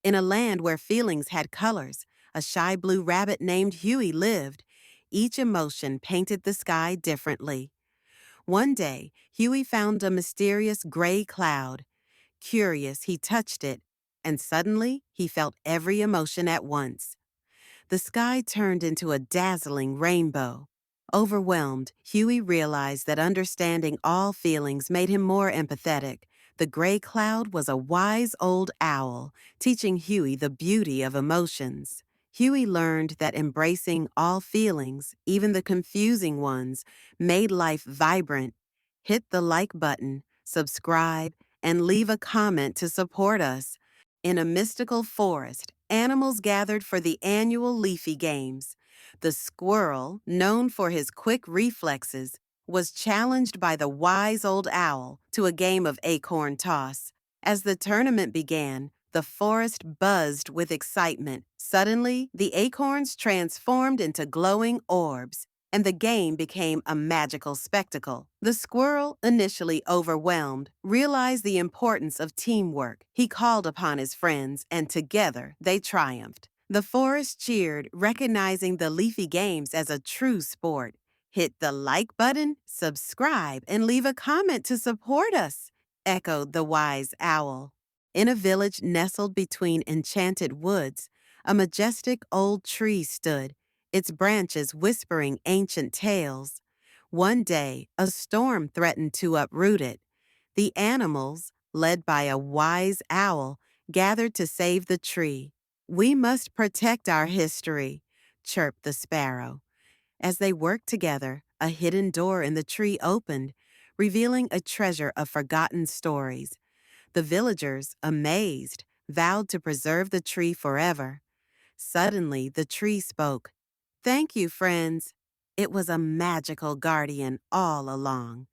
In a land where feelings had colors, a shy blue rabbit named Huey lived. Each emotion painted the sky differently. One day, Huey found a mysterious gray cloud. Curious, he touched it, and suddenly he felt every emotion at once. The sky turned into a dazzling rainbow. Overwhelmed, Huey realized that understanding all feelings made him more empathetic. The gray cloud was a wise old owl, teaching Huey the beauty of emotions. Huey learned that embracing all feelings, even the confusing ones, made life vibrant. Hit the like button, subscribe, and leave a comment to support us. In a mystical forest, animals gathered for the annual Leafy Games. The squirrel, known for his quick reflexes, was challenged by the wise old owl to a game of acorn toss. As the tournament began, the forest buzzed with excitement. Suddenly, the acorns transformed into glowing orbs, and the game became a magical spectacle. The squirrel, initially overwhelmed, realized the importance of teamwork. He called upon his friends, and together they triumphed. The forest cheered, recognizing the Leafy Games as a true sport. Hit the like button, subscribe, and leave a comment to support us, echoed the wise owl. In a village nestled between enchanted woods, a majestic old tree stood, its branches whispering ancient tales. One day, a storm threatened to uproot it. The animals, led by a wise owl, gathered to save the tree. "We must protect our history," chirped the sparrow. As they worked together, a hidden door in the tree opened, revealing a treasure of forgotten stories. The villagers, amazed, vowed to preserve the tree forever. Suddenly, the tree spoke. "Thank you, friends." It was a magical guardian all along.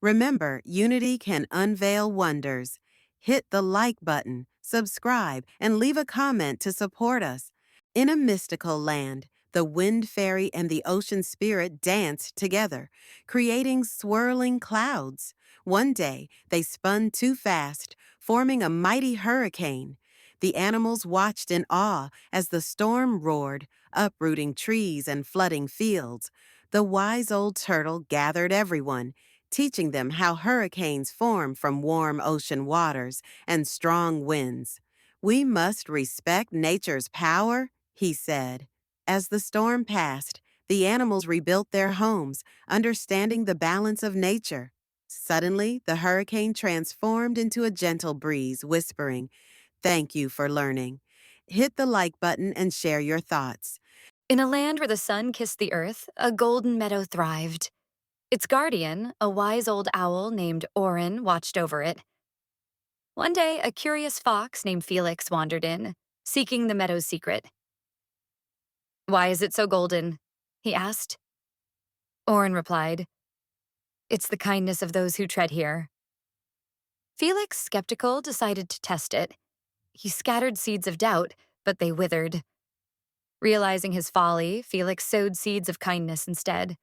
Remember, unity can unveil wonders. Hit the like button, subscribe, and leave a comment to support us. In a mystical land, the wind fairy and the ocean spirit danced together, creating swirling clouds. One day, they spun too fast, forming a mighty hurricane. The animals watched in awe as the storm roared, uprooting trees and flooding fields. The wise old turtle gathered everyone, teaching them how hurricanes form from warm ocean waters and strong winds. "We must respect nature's power," he said. As the storm passed, the animals rebuilt their homes, understanding the balance of nature. Suddenly, the hurricane transformed into a gentle breeze, whispering, "Thank you for learning." Hit the like button and share your thoughts. In a land where the sun kissed the earth, a golden meadow thrived. Its guardian, a wise old owl named Orin, watched over it. One day, a curious fox named Felix wandered in, seeking the meadow's secret. "Why is it so golden?" he asked. Orin replied, "It's the kindness of those who tread here." Felix, skeptical, decided to test it. He scattered seeds of doubt, but they withered. Realizing his folly, Felix sowed seeds of kindness instead.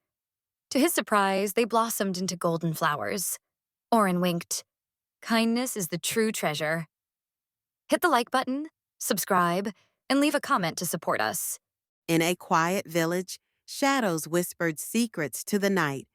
To his surprise, they blossomed into golden flowers. Orin winked. Kindness is the true treasure. Hit the like button, subscribe, and leave a comment to support us. In a quiet village, shadows whispered secrets to the night.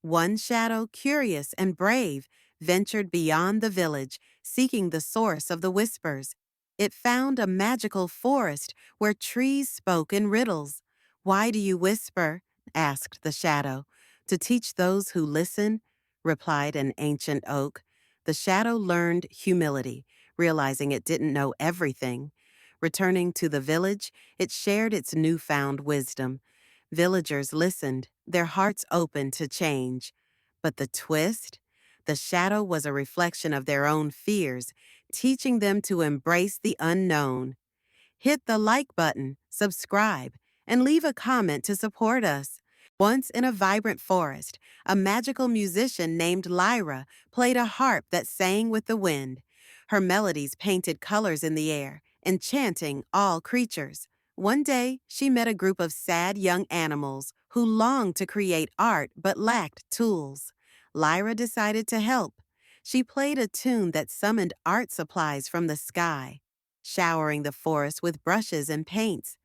One shadow, curious and brave, ventured beyond the village, seeking the source of the whispers. It found a magical forest where trees spoke in riddles. "Why do you whisper?" asked the shadow. "To teach those who listen," replied an ancient oak. The shadow learned humility, realizing it didn't know everything. Returning to the village, it shared its newfound wisdom. Villagers listened, their hearts open to change. But the twist? The shadow was a reflection of their own fears, teaching them to embrace the unknown. Hit the like button, subscribe, and leave a comment to support us. Once in a vibrant forest, a magical musician named Lyra played a harp that sang with the wind. Her melodies painted colors in the air, enchanting all creatures. One day, she met a group of sad young animals who longed to create art but lacked tools. Lyra decided to help. She played a tune that summoned art supplies from the sky. showering the forest with brushes and paints.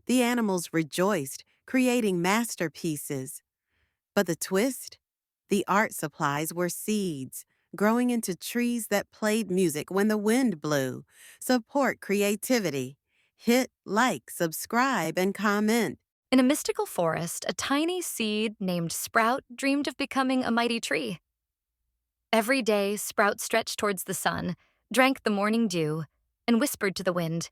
The animals rejoiced, creating masterpieces. But the twist? The art supplies were seeds, growing into trees that played music when the wind blew. Support creativity. Hit like, subscribe, and comment. In a mystical forest, a tiny seed named Sprout dreamed of becoming a mighty tree. Every day, Sprout stretched towards the sun, drank the morning dew, and whispered to the wind.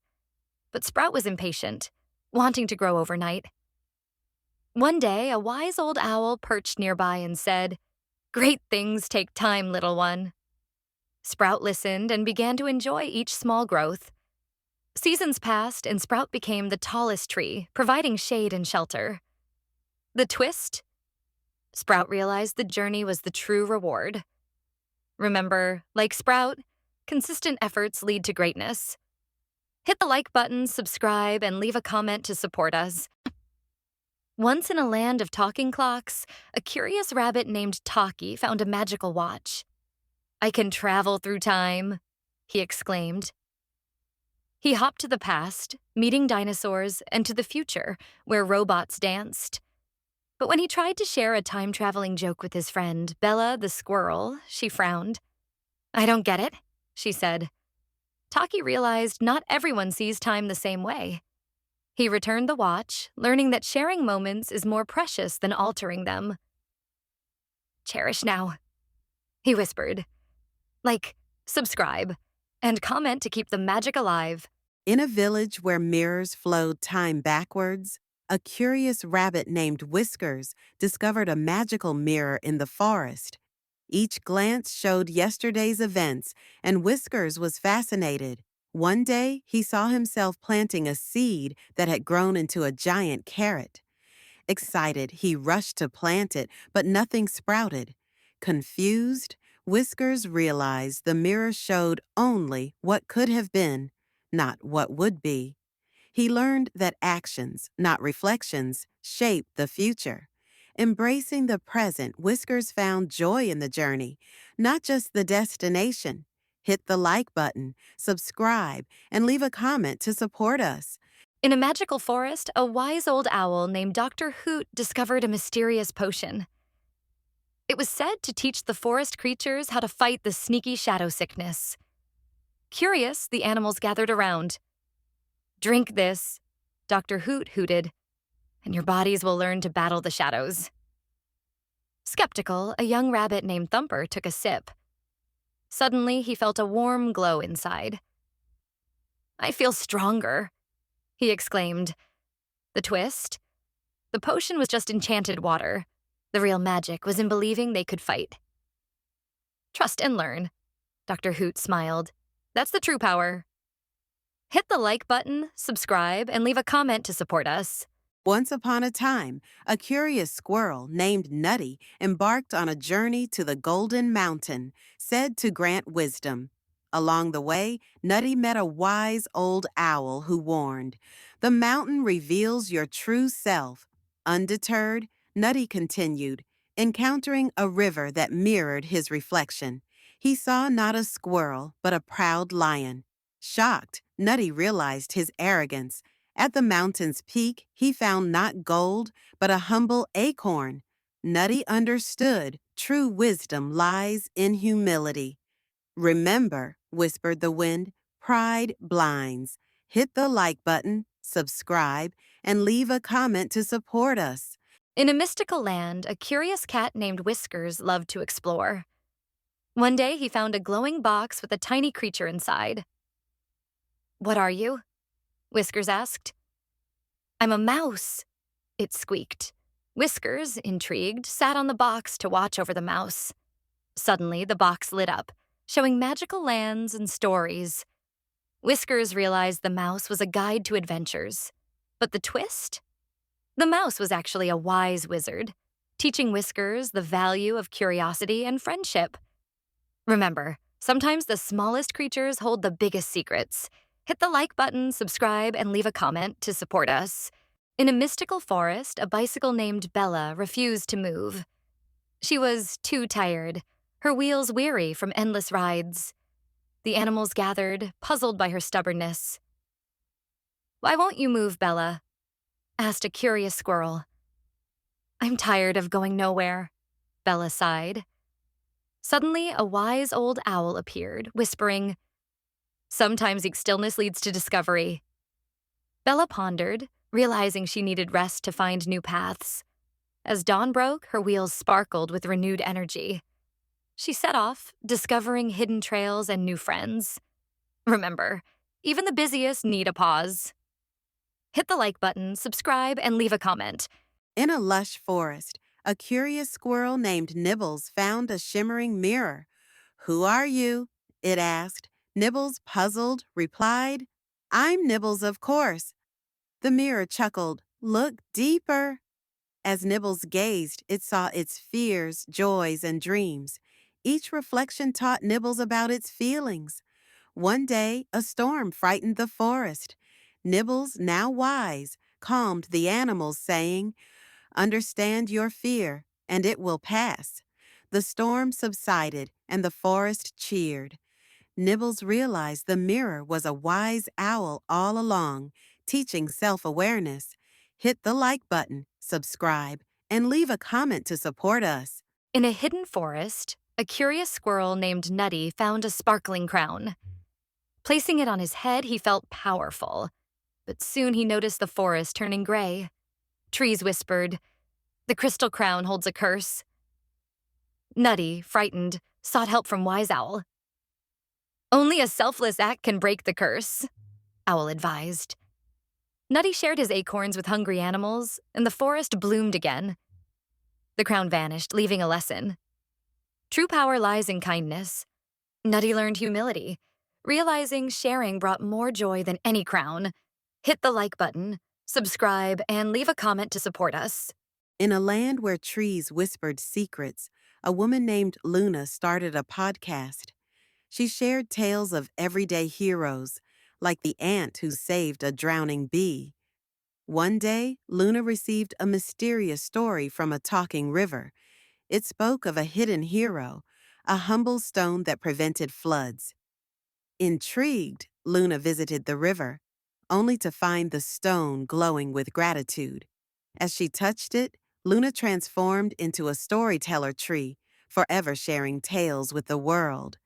But Sprout was impatient, wanting to grow overnight. One day, a wise old owl perched nearby and said, "Great things take time, little one." Sprout listened and began to enjoy each small growth. Seasons passed, and Sprout became the tallest tree, providing shade and shelter. The twist? Sprout realized the journey was the true reward. Remember, like Sprout, consistent efforts lead to greatness. Hit the like button, subscribe, and leave a comment to support us. Once in a land of talking clocks, a curious rabbit named Taki found a magical watch. "I can travel through time," he exclaimed. He hopped to the past, meeting dinosaurs, and to the future, where robots danced. But when he tried to share a time-traveling joke with his friend, Bella the squirrel, she frowned. "I don't get it," she said. Taki realized not everyone sees time the same way. He returned the watch, learning that sharing moments is more precious than altering them. "Cherish now," he whispered. "Like, subscribe, and comment to keep the magic alive." In a village where mirrors flowed time backwards, a curious rabbit named Whiskers discovered a magical mirror in the forest. Each glance showed yesterday's events, and Whiskers was fascinated. One day, he saw himself planting a seed that had grown into a giant carrot. Excited, he rushed to plant it, but nothing sprouted. Confused, Whiskers realized the mirror showed only what could have been, not what would be. He learned that actions, not reflections, shape the future. Embracing the present, Whiskers found joy in the journey, not just the destination. Hit the like button, subscribe, and leave a comment to support us. In a magical forest, a wise old owl named Dr. Hoot discovered a mysterious potion. It was said to teach the forest creatures how to fight the sneaky shadow sickness. Curious, the animals gathered around. "Drink this," Dr. Hoot hooted, "and your bodies will learn to battle the shadows." Skeptical, a young rabbit named Thumper took a sip. Suddenly, he felt a warm glow inside. "I feel stronger," he exclaimed. The twist? The potion was just enchanted water. The real magic was in believing they could fight. "Trust and learn," Dr. Hoot smiled. "That's the true power." Hit the like button, subscribe, and leave a comment to support us. Once upon a time, a curious squirrel named Nutty embarked on a journey to the Golden Mountain, said to grant wisdom. Along the way, Nutty met a wise old owl who warned, "The mountain reveals your true self." Undeterred, Nutty continued, encountering a river that mirrored his reflection. He saw not a squirrel, but a proud lion. Shocked, Nutty realized his arrogance. At the mountain's peak, he found not gold, but a humble acorn. Nutty understood true wisdom lies in humility. "Remember," whispered the wind, "pride blinds." Hit the like button, subscribe, and leave a comment to support us. In a mystical land, a curious cat named Whiskers loved to explore. One day, he found a glowing box with a tiny creature inside. "What are you?" Whiskers asked. "I'm a mouse," it squeaked. Whiskers, intrigued, sat on the box to watch over the mouse. Suddenly, the box lit up, showing magical lands and stories. Whiskers realized the mouse was a guide to adventures. But the twist? The mouse was actually a wise wizard, teaching Whiskers the value of curiosity and friendship. Remember, sometimes the smallest creatures hold the biggest secrets. Hit the like button, subscribe, and leave a comment to support us. In a mystical forest, a bicycle named Bella refused to move. She was too tired, her wheels weary from endless rides. The animals gathered, puzzled by her stubbornness. "Why won't you move, Bella?" asked a curious squirrel. "I'm tired of going nowhere," Bella sighed. Suddenly, a wise old owl appeared, whispering, "Sometimes stillness leads to discovery." Bella pondered, realizing she needed rest to find new paths. As dawn broke, her wheels sparkled with renewed energy. She set off, discovering hidden trails and new friends. Remember, even the busiest need a pause. Hit the like button, subscribe, and leave a comment. In a lush forest, a curious squirrel named Nibbles found a shimmering mirror. "Who are you?" it asked. Nibbles, puzzled, replied, "I'm Nibbles, of course." The mirror chuckled, "Look deeper." As Nibbles gazed, it saw its fears, joys, and dreams. Each reflection taught Nibbles about its feelings. One day, a storm frightened the forest. Nibbles, now wise, calmed the animals, saying, "Understand your fear, and it will pass." The storm subsided, and the forest cheered. Nibbles realized the mirror was a wise owl all along, teaching self-awareness. Hit the like button, subscribe, and leave a comment to support us. In a hidden forest, a curious squirrel named Nutty found a sparkling crown. Placing it on his head, he felt powerful. But soon he noticed the forest turning gray. Trees whispered, "The crystal crown holds a curse." Nutty, frightened, sought help from Wise Owl. "Only a selfless act can break the curse," Owl advised. Nutty shared his acorns with hungry animals, and the forest bloomed again. The crown vanished, leaving a lesson. True power lies in kindness. Nutty learned humility, realizing sharing brought more joy than any crown. Hit the like button, subscribe, and leave a comment to support us. In a land where trees whispered secrets, a woman named Luna started a podcast. She shared tales of everyday heroes, like the ant who saved a drowning bee. One day, Luna received a mysterious story from a talking river. It spoke of a hidden hero, a humble stone that prevented floods. Intrigued, Luna visited the river, only to find the stone glowing with gratitude. As she touched it, Luna transformed into a storyteller tree, forever sharing tales with the world.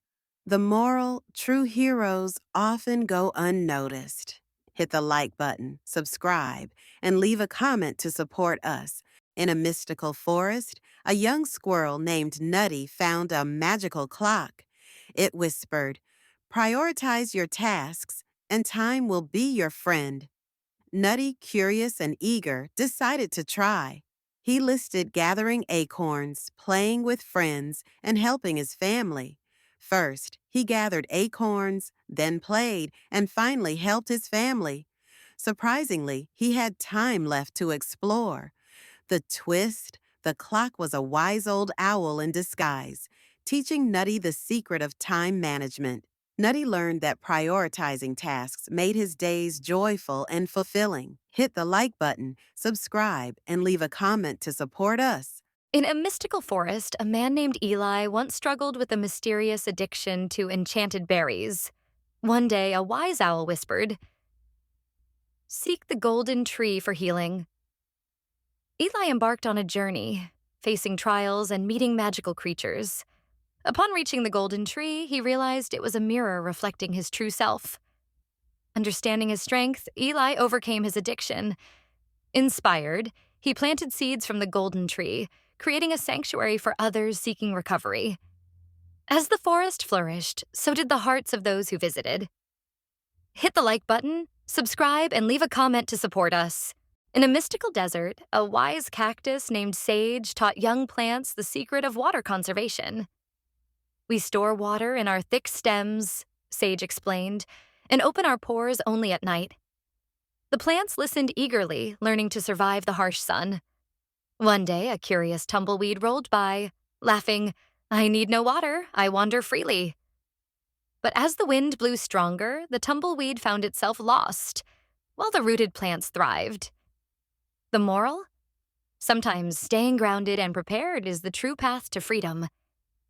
The moral, true heroes often go unnoticed. Hit the like button, subscribe, and leave a comment to support us. In a mystical forest, a young squirrel named Nutty found a magical clock. It whispered, "Prioritize your tasks, and time will be your friend." Nutty, curious and eager, decided to try. He listed gathering acorns, playing with friends, and helping his family. First, he gathered acorns, then played, and finally helped his family. Surprisingly, he had time left to explore. The twist, the clock was a wise old owl in disguise, teaching Nutty the secret of time management. Nutty learned that prioritizing tasks made his days joyful and fulfilling. Hit the like button, subscribe, and leave a comment to support us. In a mystical forest, a man named Eli once struggled with a mysterious addiction to enchanted berries. One day, a wise owl whispered, "Seek the golden tree for healing." Eli embarked on a journey, facing trials and meeting magical creatures. Upon reaching the golden tree, he realized it was a mirror reflecting his true self. Understanding his strength, Eli overcame his addiction. Inspired, he planted seeds from the golden tree, creating a sanctuary for others seeking recovery. As the forest flourished, so did the hearts of those who visited. Hit the like button, subscribe, and leave a comment to support us. In a mystical desert, a wise cactus named Sage taught young plants the secret of water conservation. "We store water in our thick stems," Sage explained, "and open our pores only at night." The plants listened eagerly, learning to survive the harsh sun. One day, a curious tumbleweed rolled by, laughing, "I need no water, I wander freely." But as the wind blew stronger, the tumbleweed found itself lost, while the rooted plants thrived. The moral? Sometimes staying grounded and prepared is the true path to freedom.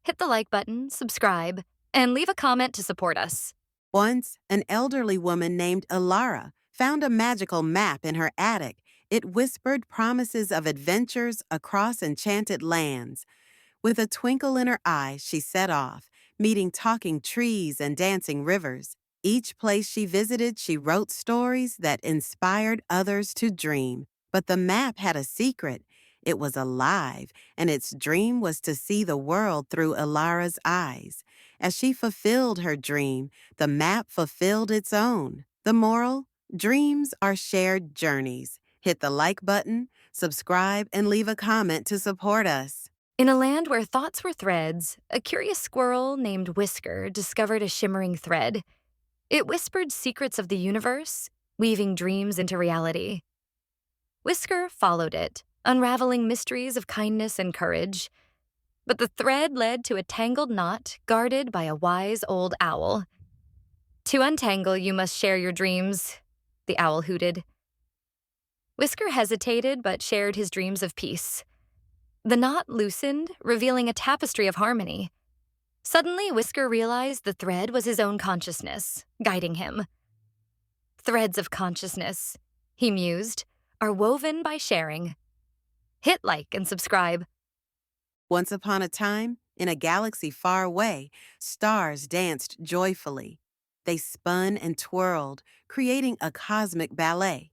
Hit the like button, subscribe, and leave a comment to support us. Once, an elderly woman named Ilara found a magical map in her attic. It whispered promises of adventures across enchanted lands. With a twinkle in her eye, she set off, meeting talking trees and dancing rivers. Each place she visited, she wrote stories that inspired others to dream. But the map had a secret. It was alive, and its dream was to see the world through Ilara's eyes. As she fulfilled her dream, the map fulfilled its own. The moral? Dreams are shared journeys. Hit the like button, subscribe, and leave a comment to support us. In a land where thoughts were threads, a curious squirrel named Whisker discovered a shimmering thread. It whispered secrets of the universe, weaving dreams into reality. Whisker followed it, unraveling mysteries of kindness and courage. But the thread led to a tangled knot guarded by a wise old owl. To untangle, you must share your dreams, the owl hooted. Whisker hesitated but shared his dreams of peace. The knot loosened, revealing a tapestry of harmony. Suddenly, Whisker realized the thread was his own consciousness, guiding him. Threads of consciousness, he mused, are woven by sharing. Hit like and subscribe. Once upon a time, in a galaxy far away, stars danced joyfully. They spun and twirled, creating a cosmic ballet.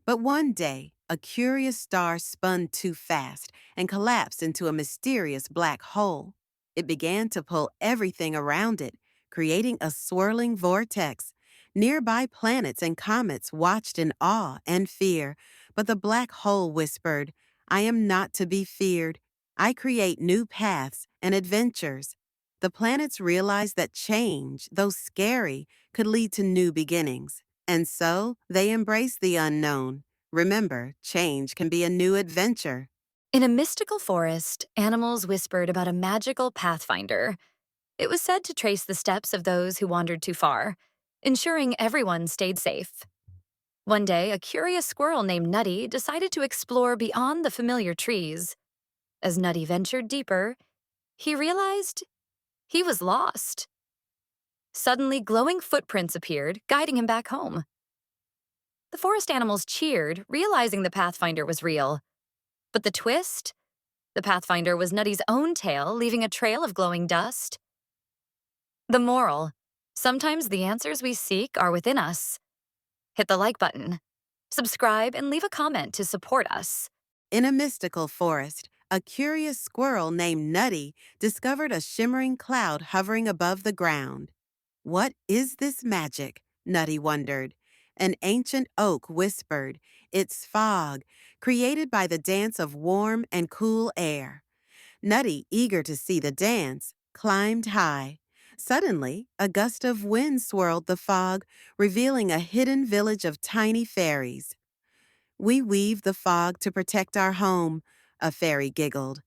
But one day, a curious star spun too fast and collapsed into a mysterious black hole. It began to pull everything around it, creating a swirling vortex. Nearby planets and comets watched in awe and fear, but the black hole whispered, "I am not to be feared. I create new paths and adventures." The planets realized that change, though scary, could lead to new beginnings. And so they embraced the unknown. Remember, change can be a new adventure. In a mystical forest, animals whispered about a magical pathfinder. It was said to trace the steps of those who wandered too far, ensuring everyone stayed safe. One day, a curious squirrel named Nutty decided to explore beyond the familiar trees. As Nutty ventured deeper, he realized he was lost. Suddenly, glowing footprints appeared, guiding him back home. The forest animals cheered, realizing the Pathfinder was real. But the twist? The Pathfinder was Nutty's own tail, leaving a trail of glowing dust. The moral: sometimes the answers we seek are within us. Hit the like button, subscribe, and leave a comment to support us. In a mystical forest, a curious squirrel named Nutty discovered a shimmering cloud hovering above the ground. "What is this magic?" Nutty wondered. An ancient oak whispered, "It's fog, created by the dance of warm and cool air." Nutty, eager to see the dance, climbed high. Suddenly, a gust of wind swirled the fog, revealing a hidden village of tiny fairies. "We weave the fog to protect our home," a fairy giggled.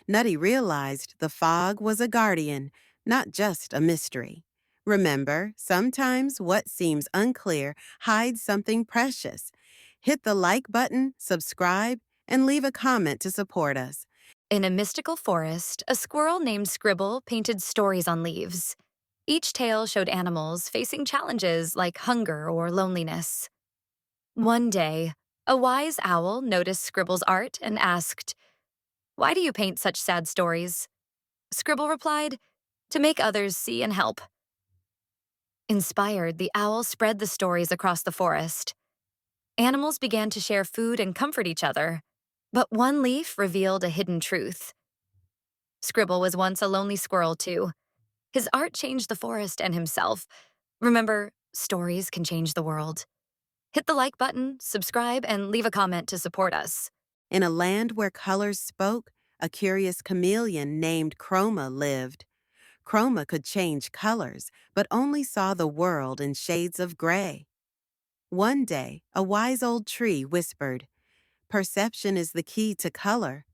Nutty realized the fog was a guardian, not just a mystery. Remember, sometimes what seems unclear hides something precious. Hit the like button, subscribe, and leave a comment to support us. In a mystical forest, a squirrel named Scribble painted stories on leaves. Each tale showed animals facing challenges like hunger or loneliness. One day, a wise owl noticed Scribble's art and asked, "Why do you paint such sad stories?" Scribble replied, "To make others see and help." Inspired, the owl spread the stories across the forest. Animals began to share food and comfort each other. But one leaf revealed a hidden truth. Scribble was once a lonely squirrel, too. His art changed the forest and himself. Remember, stories can change the world. Hit the like button, subscribe, and leave a comment to support us. In a land where colors spoke, a curious chameleon named Chroma lived. Chroma could change colors, but only saw the world in shades of gray. One day, a wise old tree whispered, "Perception is the key to color."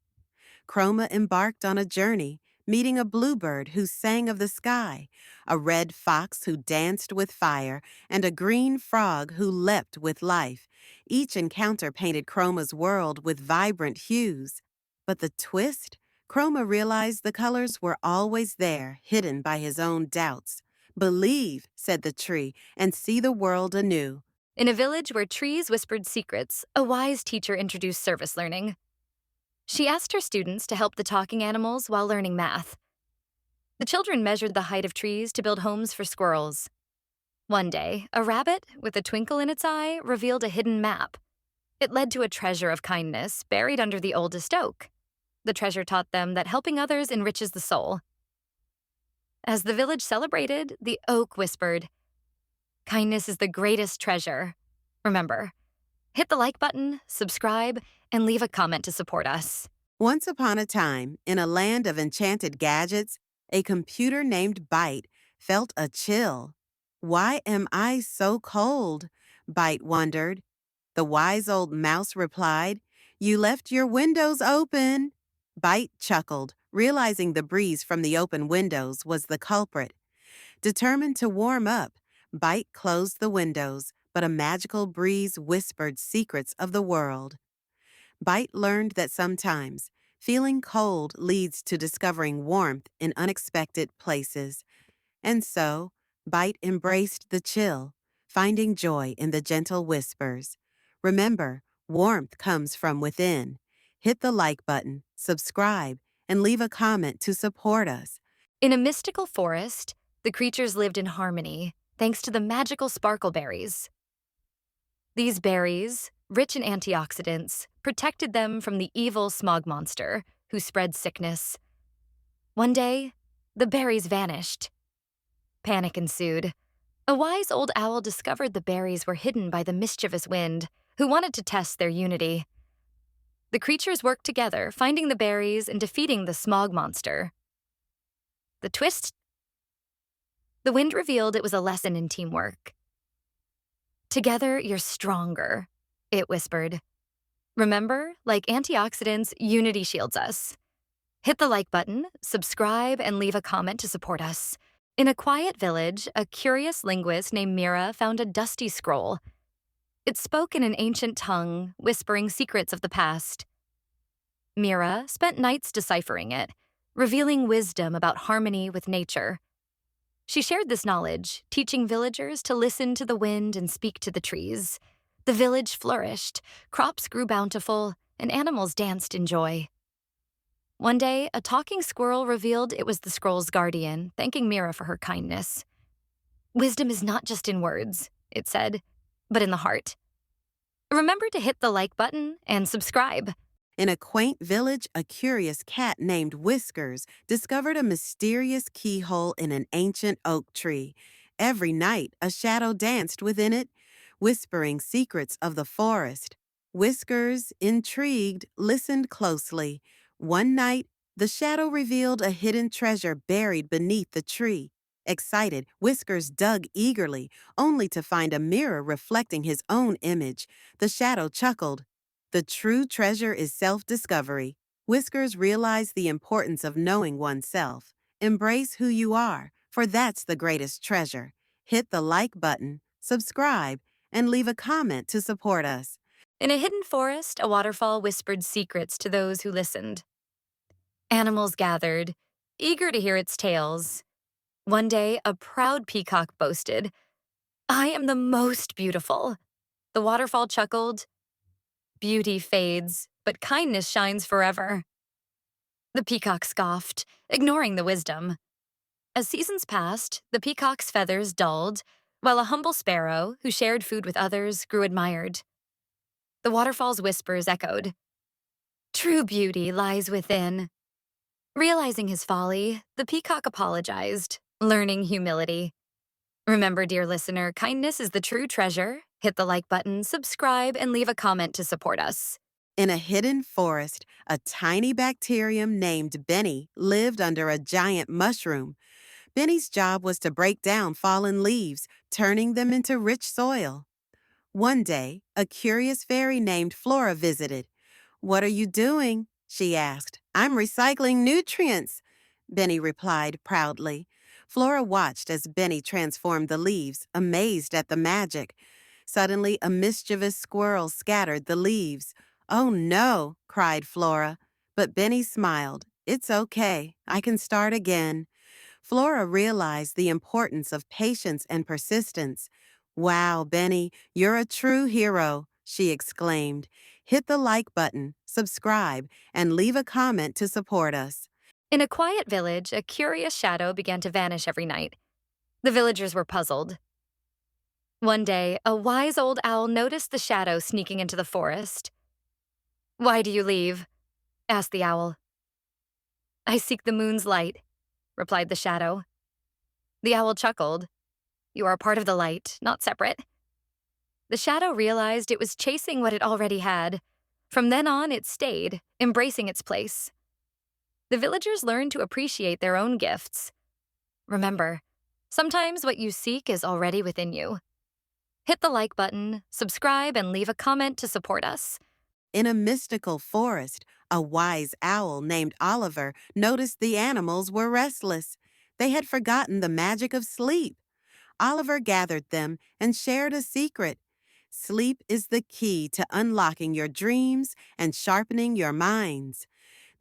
Chroma embarked on a journey, meeting a bluebird who sang of the sky, a red fox who danced with fire, and a green frog who leapt with life. Each encounter painted Chroma's world with vibrant hues. But the twist? Chroma realized the colors were always there, hidden by his own doubts. Believe, said the tree, and see the world anew. In a village where trees whispered secrets, a wise teacher introduced service learning. She asked her students to help the talking animals while learning math. The children measured the height of trees to build homes for squirrels. One day, a rabbit, with a twinkle in its eye, revealed a hidden map. It led to a treasure of kindness buried under the oldest oak. The treasure taught them that helping others enriches the soul. As the village celebrated, the oak whispered, "Kindness is the greatest treasure." Remember, hit the like button, subscribe, and leave a comment to support us. Once upon a time, in a land of enchanted gadgets, a computer named Byte felt a chill. Why am I so cold? Byte wondered. The wise old mouse replied, You left your windows open. Byte chuckled, realizing the breeze from the open windows was the culprit. Determined to warm up, Byte closed the windows, but a magical breeze whispered secrets of the world. Byte learned that sometimes feeling cold leads to discovering warmth in unexpected places. And so, Byte embraced the chill, finding joy in the gentle whispers. Remember, warmth comes from within. Hit the like button, subscribe, and leave a comment to support us. In a mystical forest, the creatures lived in harmony thanks to the magical sparkleberries. These berries, rich in antioxidants, protected them from the evil smog monster who spread sickness. One day, the berries vanished. Panic ensued. A wise old owl discovered the berries were hidden by the mischievous wind, who wanted to test their unity. The creatures worked together, finding the berries and defeating the smog monster. The twist? The wind revealed it was a lesson in teamwork. Together, you're stronger, it whispered. Remember, like antioxidants, unity shields us. Hit the like button, subscribe, and leave a comment to support us. In a quiet village, a curious linguist named Mira found a dusty scroll. It spoke in an ancient tongue, whispering secrets of the past. Mira spent nights deciphering it, revealing wisdom about harmony with nature. She shared this knowledge, teaching villagers to listen to the wind and speak to the trees. The village flourished, crops grew bountiful, and animals danced in joy. One day, a talking squirrel revealed it was the scroll's guardian, thanking Mira for her kindness. Wisdom is not just in words, it said, but in the heart. Remember to hit the like button and subscribe. In a quaint village, a curious cat named Whiskers discovered a mysterious keyhole in an ancient oak tree. Every night, a shadow danced within it, whispering secrets of the forest. Whiskers, intrigued, listened closely. One night, the shadow revealed a hidden treasure buried beneath the tree. Excited, Whiskers dug eagerly, only to find a mirror reflecting his own image. The shadow chuckled. The true treasure is self-discovery. Whiskers realized the importance of knowing oneself. Embrace who you are, for that's the greatest treasure. Hit the like button, subscribe, and leave a comment to support us. In a hidden forest, a waterfall whispered secrets to those who listened. Animals gathered, eager to hear its tales. One day, a proud peacock boasted, "I am the most beautiful." The waterfall chuckled, "Beauty fades, but kindness shines forever." The peacock scoffed, ignoring the wisdom. As seasons passed, the peacock's feathers dulled, while a humble sparrow, who shared food with others, grew admired. The waterfall's whispers echoed, "True beauty lies within." Realizing his folly, the peacock apologized, learning humility. Remember, dear listener, kindness is the true treasure. Hit the like button, subscribe, and leave a comment to support us. In a hidden forest, a tiny bacterium named Benny lived under a giant mushroom. Benny's job was to break down fallen leaves, turning them into rich soil. One day, a curious fairy named Flora visited. "What are you doing?" she asked. "I'm recycling nutrients," Benny replied proudly. Flora watched as Benny transformed the leaves, amazed at the magic. Suddenly, a mischievous squirrel scattered the leaves. "Oh no," cried Flora. But Benny smiled. "It's okay. I can start again." Flora realized the importance of patience and persistence. Wow, Benny, you're a true hero, she exclaimed. Hit the like button, subscribe, and leave a comment to support us. In a quiet village, a curious shadow began to vanish every night. The villagers were puzzled. One day, a wise old owl noticed the shadow sneaking into the forest. "Why do you leave?" asked the owl. "I seek the moon's light," replied the shadow. The owl chuckled. "You are part of the light, not separate." The shadow realized it was chasing what it already had. From then on, it stayed, embracing its place. The villagers learned to appreciate their own gifts. Remember, sometimes what you seek is already within you. Hit the like button, subscribe, and leave a comment to support us. In a mystical forest, a wise owl named Oliver noticed the animals were restless. They had forgotten the magic of sleep. Oliver gathered them and shared a secret. Sleep is the key to unlocking your dreams and sharpening your minds.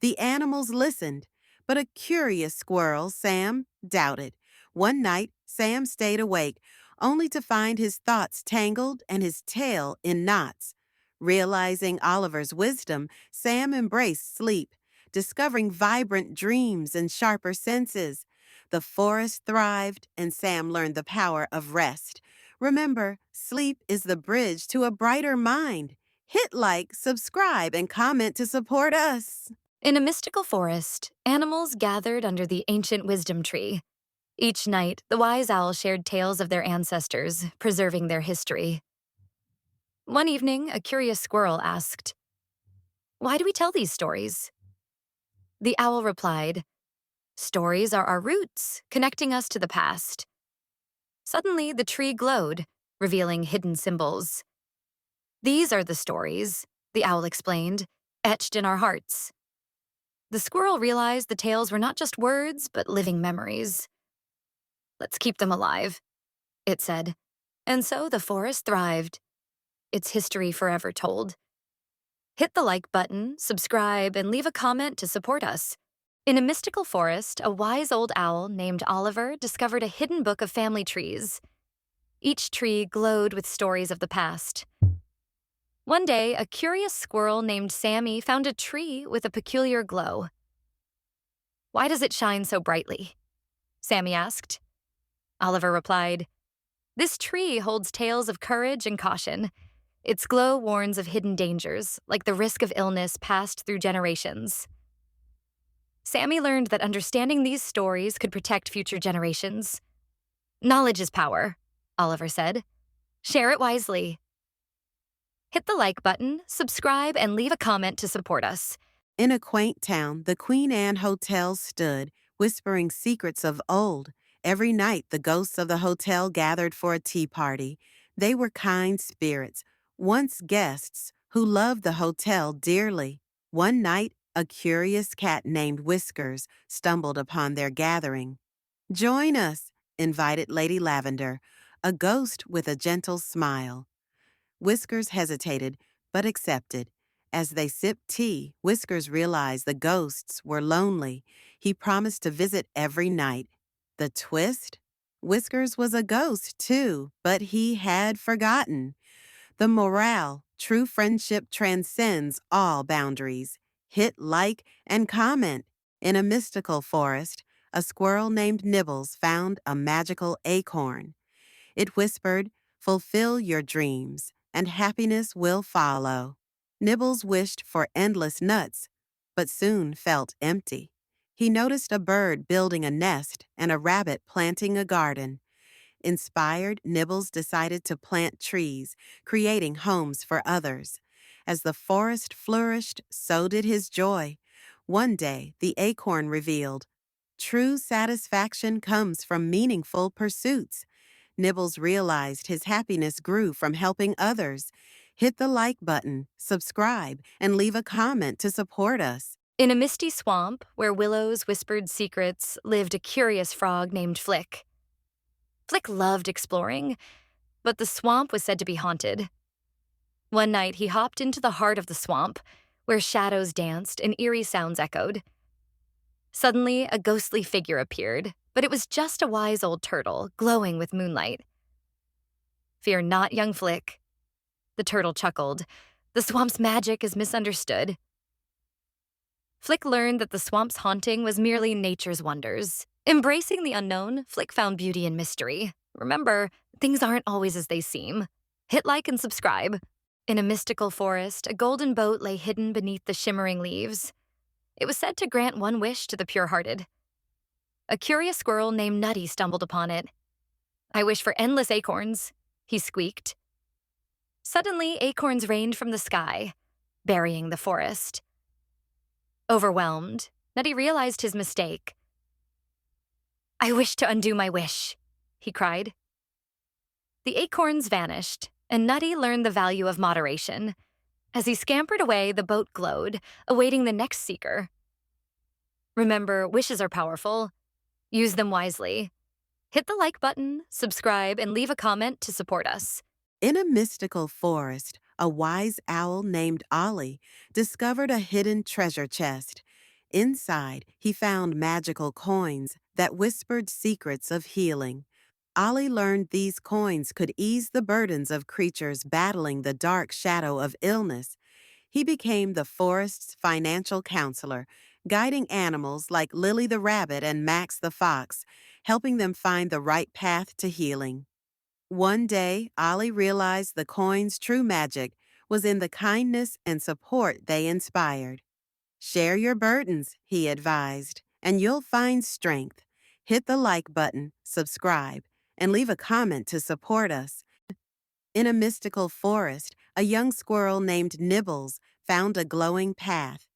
The animals listened, but a curious squirrel, Sam, doubted. One night, Sam stayed awake, only to find his thoughts tangled and his tail in knots. Realizing Oliver's wisdom, Sam embraced sleep, discovering vibrant dreams and sharper senses. The forest thrived, and Sam learned the power of rest. Remember, sleep is the bridge to a brighter mind. Hit like, subscribe, and comment to support us. In a mystical forest, animals gathered under the ancient wisdom tree. Each night, the wise owl shared tales of their ancestors, preserving their history. One evening, a curious squirrel asked, "Why do we tell these stories?" The owl replied, "Stories are our roots, connecting us to the past." Suddenly, the tree glowed, revealing hidden symbols. "These are the stories," the owl explained, "etched in our hearts." The squirrel realized the tales were not just words, but living memories. "Let's keep them alive," it said. And so the forest thrived, its history forever told. Hit the like button, subscribe, and leave a comment to support us. In a mystical forest, a wise old owl named Oliver discovered a hidden book of family trees. Each tree glowed with stories of the past. One day, a curious squirrel named Sammy found a tree with a peculiar glow. "Why does it shine so brightly?" Sammy asked. Oliver replied, "This tree holds tales of courage and caution. Its glow warns of hidden dangers, like the risk of illness passed through generations." Sammy learned that understanding these stories could protect future generations. "Knowledge is power," Oliver said. "Share it wisely." Hit the like button, subscribe, and leave a comment to support us. In a quaint town, the Queen Anne Hotel stood, whispering secrets of old. Every night, the ghosts of the hotel gathered for a tea party. They were kind spirits, once guests, who loved the hotel dearly. One night, a curious cat named Whiskers stumbled upon their gathering. "Join us," invited Lady Lavender, a ghost with a gentle smile. Whiskers hesitated, but accepted. As they sipped tea, Whiskers realized the ghosts were lonely. He promised to visit every night. The twist? Whiskers was a ghost, too, but he had forgotten. The morale: true friendship transcends all boundaries. Hit like and comment. In a mystical forest, a squirrel named Nibbles found a magical acorn. It whispered, "Fulfill your dreams, and happiness will follow." Nibbles wished for endless nuts, but soon felt empty. He noticed a bird building a nest and a rabbit planting a garden. Inspired, Nibbles decided to plant trees, creating homes for others. As the forest flourished, so did his joy. One day, the acorn revealed, "True satisfaction comes from meaningful pursuits." Nibbles realized his happiness grew from helping others. Hit the like button, subscribe, and leave a comment to support us. In a misty swamp, where willows whispered secrets, lived a curious frog named Flick. Flick loved exploring, but the swamp was said to be haunted. One night, he hopped into the heart of the swamp, where shadows danced and eerie sounds echoed. Suddenly, a ghostly figure appeared, but it was just a wise old turtle glowing with moonlight. Fear not, young Flick, the turtle chuckled. The swamp's magic is misunderstood. Flick learned that the swamp's haunting was merely nature's wonders. Embracing the unknown, Flick found beauty in mystery. Remember, things aren't always as they seem. Hit like and subscribe. In a mystical forest, a golden boat lay hidden beneath the shimmering leaves. It was said to grant one wish to the pure-hearted. A curious squirrel named Nutty stumbled upon it. I wish for endless acorns, he squeaked. Suddenly, acorns rained from the sky, burying the forest. Overwhelmed, Nutty realized his mistake. I wish to undo my wish, he cried. The acorns vanished, and Nutty learned the value of moderation. As he scampered away, the boat glowed, awaiting the next seeker. Remember, wishes are powerful. Use them wisely. Hit the like button, subscribe, and leave a comment to support us. In a mystical forest, a wise owl named Ollie discovered a hidden treasure chest. Inside, he found magical coins that whispered secrets of healing. Ollie learned these coins could ease the burdens of creatures battling the dark shadow of illness. He became the forest's financial counselor, guiding animals like Lily the rabbit and Max the fox, helping them find the right path to healing. One day, Ollie realized the coin's true magic was in the kindness and support they inspired. Share your burdens, he advised, and you'll find strength. Hit the like button, subscribe, and leave a comment to support us. In a mystical forest, a young squirrel named Nibbles found a glowing path.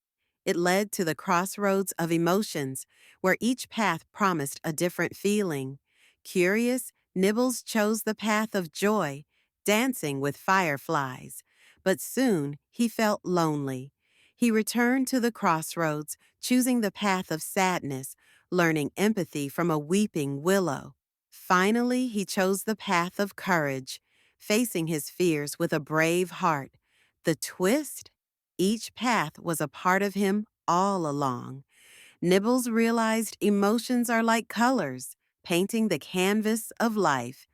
It led to the crossroads of emotions, where each path promised a different feeling. Curious, Nibbles chose the path of joy, dancing with fireflies. But soon he felt lonely. He returned to the crossroads, choosing the path of sadness, learning empathy from a weeping willow. Finally, he chose the path of courage, facing his fears with a brave heart. The twist? Each path was a part of him all along. Nibbles realized emotions are like colors, painting the canvas of life.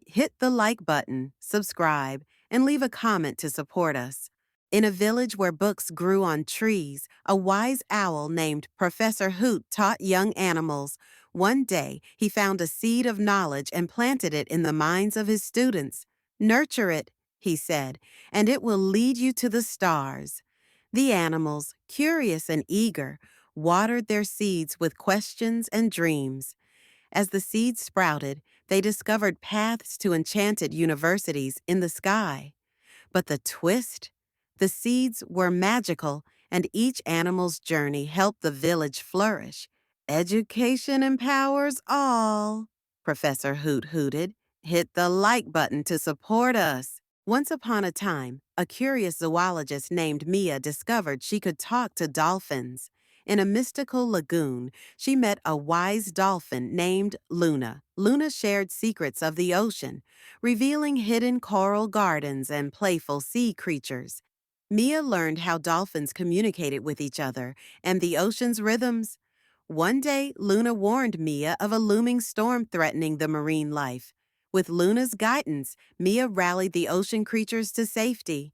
Hit the like button, subscribe, and leave a comment to support us. In a village where books grew on trees, a wise owl named Professor Hoot taught young animals. One day, he found a seed of knowledge and planted it in the minds of his students. Nurture it, he said, and it will lead you to the stars. The animals, curious and eager, watered their seeds with questions and dreams. As the seeds sprouted, they discovered paths to enchanted universities in the sky. But the twist? The seeds were magical, and each animal's journey helped the village flourish. Education empowers all, Professor Hoot hooted. Hit the like button to support us. Once upon a time, a curious zoologist named Mia discovered she could talk to dolphins. In a mystical lagoon, she met a wise dolphin named Luna. Luna shared secrets of the ocean, revealing hidden coral gardens and playful sea creatures. Mia learned how dolphins communicated with each other and the ocean's rhythms. One day, Luna warned Mia of a looming storm threatening the marine life. With Luna's guidance, Mia rallied the ocean creatures to safety.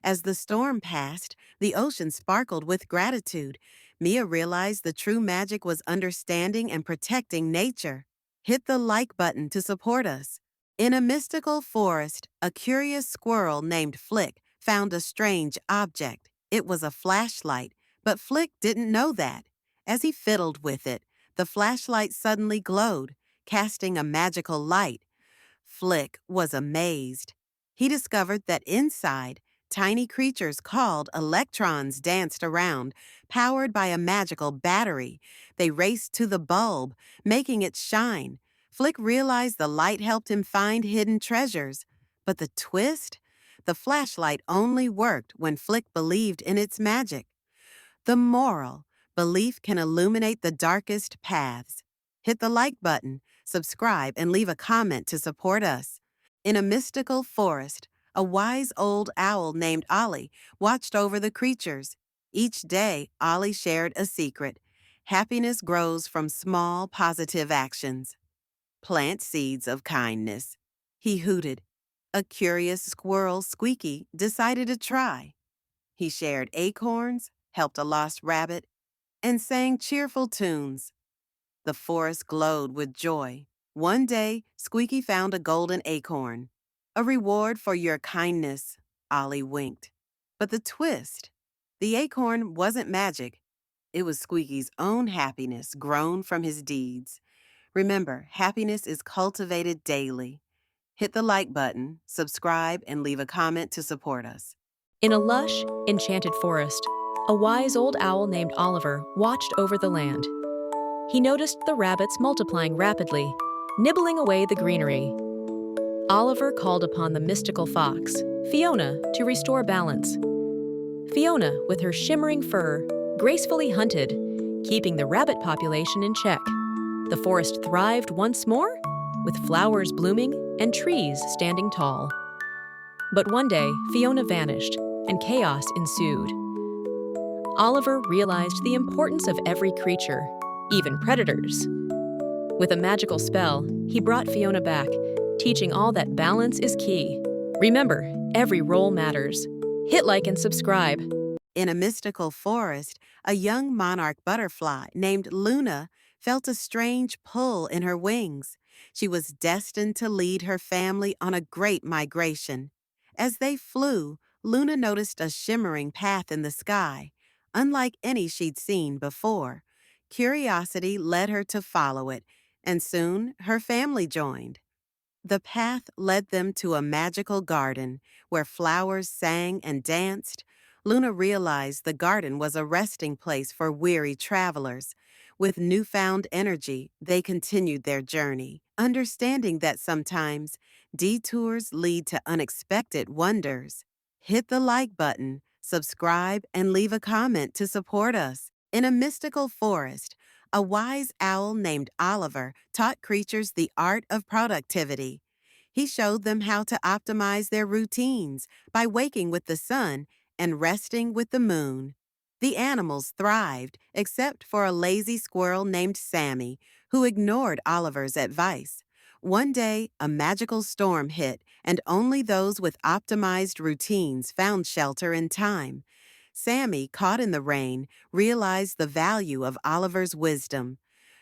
As the storm passed, the ocean sparkled with gratitude. Mia realized the true magic was understanding and protecting nature. Hit the like button to support us. In a mystical forest, a curious squirrel named Flick found a strange object. It was a flashlight, but Flick didn't know that. As he fiddled with it, the flashlight suddenly glowed, casting a magical light. Flick was amazed. He discovered that inside, tiny creatures called electrons danced around, powered by a magical battery. They raced to the bulb, making it shine. Flick realized the light helped him find hidden treasures. But the twist? The flashlight only worked when Flick believed in its magic. The moral: belief can illuminate the darkest paths. Hit the like button, subscribe, and leave a comment to support us. In a mystical forest, a wise old owl named Ollie watched over the creatures. Each day, Ollie shared a secret. Happiness grows from small, positive actions. Plant seeds of kindness. He hooted. A curious squirrel, Squeaky, decided to try. He shared acorns, helped a lost rabbit, and sang cheerful tunes. The forest glowed with joy. One day, Squeaky found a golden acorn. A reward for your kindness, Ollie winked. But the twist, the acorn wasn't magic. It was Squeaky's own happiness grown from his deeds. Remember, happiness is cultivated daily. Hit the like button, subscribe, and leave a comment to support us. In a lush, enchanted forest, a wise old owl named Oliver watched over the land. He noticed the rabbits multiplying rapidly, nibbling away the greenery. Oliver called upon the mystical fox, Fiona, to restore balance. Fiona, with her shimmering fur, gracefully hunted, keeping the rabbit population in check. The forest thrived once more, with flowers blooming and trees standing tall. But one day, Fiona vanished, and chaos ensued. Oliver realized the importance of every creature, even predators. With a magical spell, he brought Fiona back, teaching all that balance is key. Remember, every role matters. Hit like and subscribe. In a mystical forest, a young monarch butterfly named Luna felt a strange pull in her wings. She was destined to lead her family on a great migration. As they flew, Luna noticed a shimmering path in the sky, unlike any she'd seen before. Curiosity led her to follow it, and soon her family joined. The path led them to a magical garden where flowers sang and danced. Luna realized the garden was a resting place for weary travelers. With newfound energy, they continued their journey, understanding that sometimes detours lead to unexpected wonders. Hit the like button, subscribe, and leave a comment to support us. In a mystical forest, a wise owl named Oliver taught creatures the art of productivity. He showed them how to optimize their routines by waking with the sun and resting with the moon. The animals thrived, except for a lazy squirrel named Sammy, who ignored Oliver's advice. One day, a magical storm hit, and only those with optimized routines found shelter in time. Sammy, caught in the rain, realized the value of Oliver's wisdom.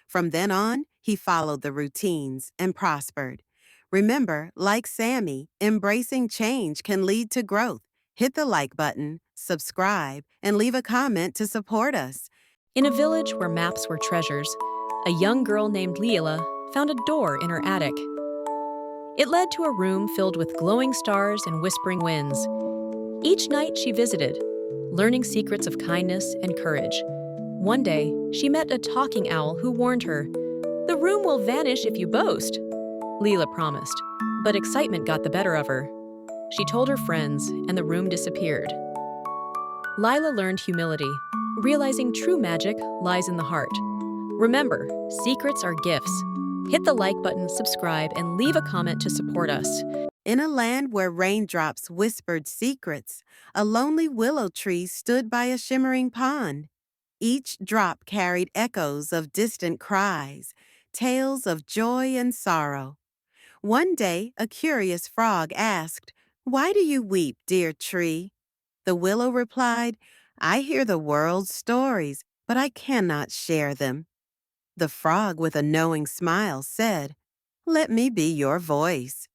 From then on, he followed the routines and prospered. Remember, like Sammy, embracing change can lead to growth. Hit the like button, subscribe, and leave a comment to support us. In a village where maps were treasures, a young girl named Leela found a door in her attic. It led to a room filled with glowing stars and whispering winds. Each night she visited, learning secrets of kindness and courage. One day, she met a talking owl who warned her, "The room will vanish if you boast." Leela promised, but excitement got the better of her. She told her friends, and the room disappeared. Lila learned humility, realizing true magic lies in the heart. Remember, secrets are gifts. Hit the like button, subscribe, and leave a comment to support us. In a land where raindrops whispered secrets, a lonely willow tree stood by a shimmering pond. Each drop carried echoes of distant cries, tales of joy and sorrow. One day, a curious frog asked, "Why do you weep, dear tree?" The willow replied, "I hear the world's stories, but I cannot share them." The frog, with a knowing smile, said, "Let me be your voice."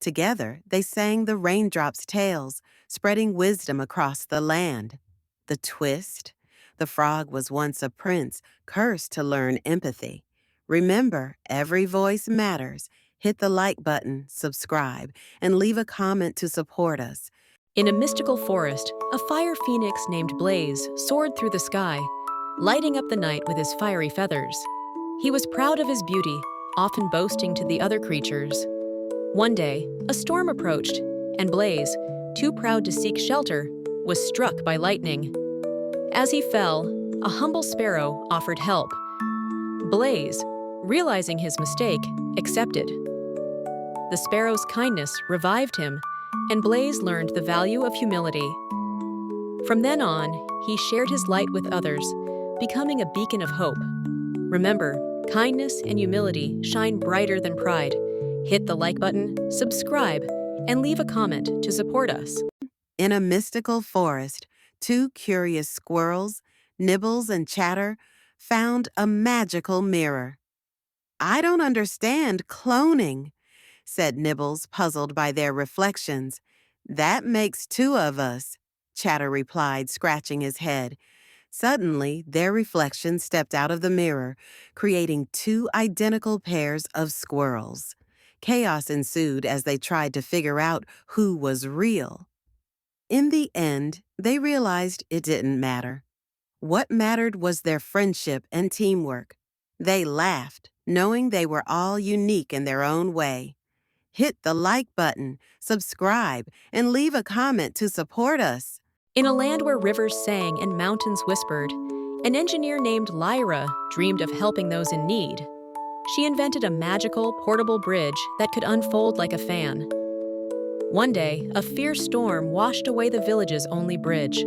Together, they sang the raindrops' tales, spreading wisdom across the land. The twist? The frog was once a prince, cursed to learn empathy. Remember, every voice matters. Hit the like button, subscribe, and leave a comment to support us. In a mystical forest, a fire phoenix named Blaze soared through the sky, lighting up the night with his fiery feathers. He was proud of his beauty, often boasting to the other creatures. One day, a storm approached, and Blaze, too proud to seek shelter, was struck by lightning. As he fell, a humble sparrow offered help. Blaze, realizing his mistake, accepted. The sparrow's kindness revived him, and Blaze learned the value of humility. From then on, he shared his light with others, becoming a beacon of hope. Remember, kindness and humility shine brighter than pride. Hit the like button, subscribe, and leave a comment to support us. In a mystical forest, two curious squirrels, Nibbles and Chatter, found a magical mirror. "I don't understand cloning," said Nibbles, puzzled by their reflections. "That makes two of us," Chatter replied, scratching his head. Suddenly, their reflection stepped out of the mirror, creating two identical pairs of squirrels. Chaos ensued as they tried to figure out who was real. In the end, they realized it didn't matter. What mattered was their friendship and teamwork. They laughed, knowing they were all unique in their own way. Hit the like button, subscribe, and leave a comment to support us. In a land where rivers sang and mountains whispered, an engineer named Lyra dreamed of helping those in need. She invented a magical, portable bridge that could unfold like a fan. One day, a fierce storm washed away the village's only bridge.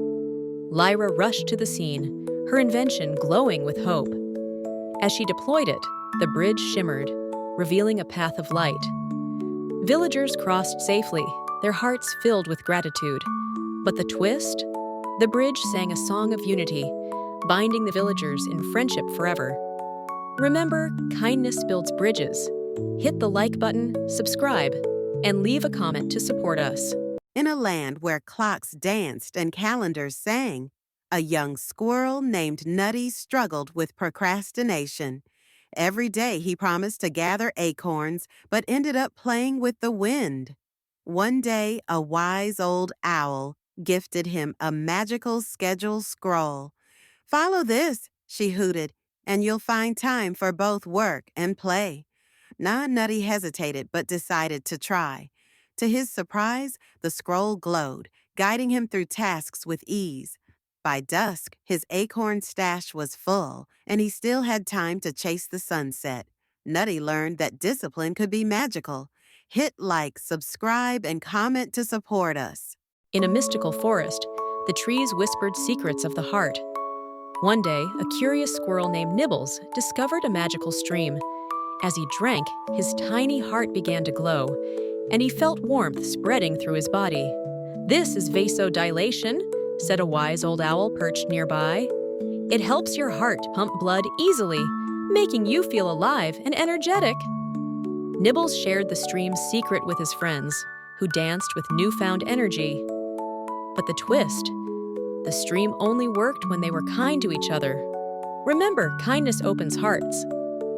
Lyra rushed to the scene, her invention glowing with hope. As she deployed it, the bridge shimmered, revealing a path of light. Villagers crossed safely, their hearts filled with gratitude. But the twist? The bridge sang a song of unity, binding the villagers in friendship forever. Remember, kindness builds bridges. Hit the like button, subscribe, and leave a comment to support us. In a land where clocks danced and calendars sang, a young squirrel named Nutty struggled with procrastination. Every day he promised to gather acorns, but ended up playing with the wind. One day, a wise old owl gifted him a magical schedule scroll. "Follow this," she hooted, "and you'll find time for both work and play." Nutty hesitated but decided to try. To his surprise, the scroll glowed, guiding him through tasks with ease. By dusk, his acorn stash was full, and he still had time to chase the sunset. Nutty learned that discipline could be magical. Hit like, subscribe, and comment to support us. In a mystical forest, the trees whispered secrets of the heart. One day, a curious squirrel named Nibbles discovered a magical stream. As he drank, his tiny heart began to glow, and he felt warmth spreading through his body. "This is vasodilation," said a wise old owl perched nearby. "It helps your heart pump blood easily, making you feel alive and energetic." Nibbles shared the stream's secret with his friends, who danced with newfound energy. But the twist? The stream only worked when they were kind to each other. Remember, kindness opens hearts.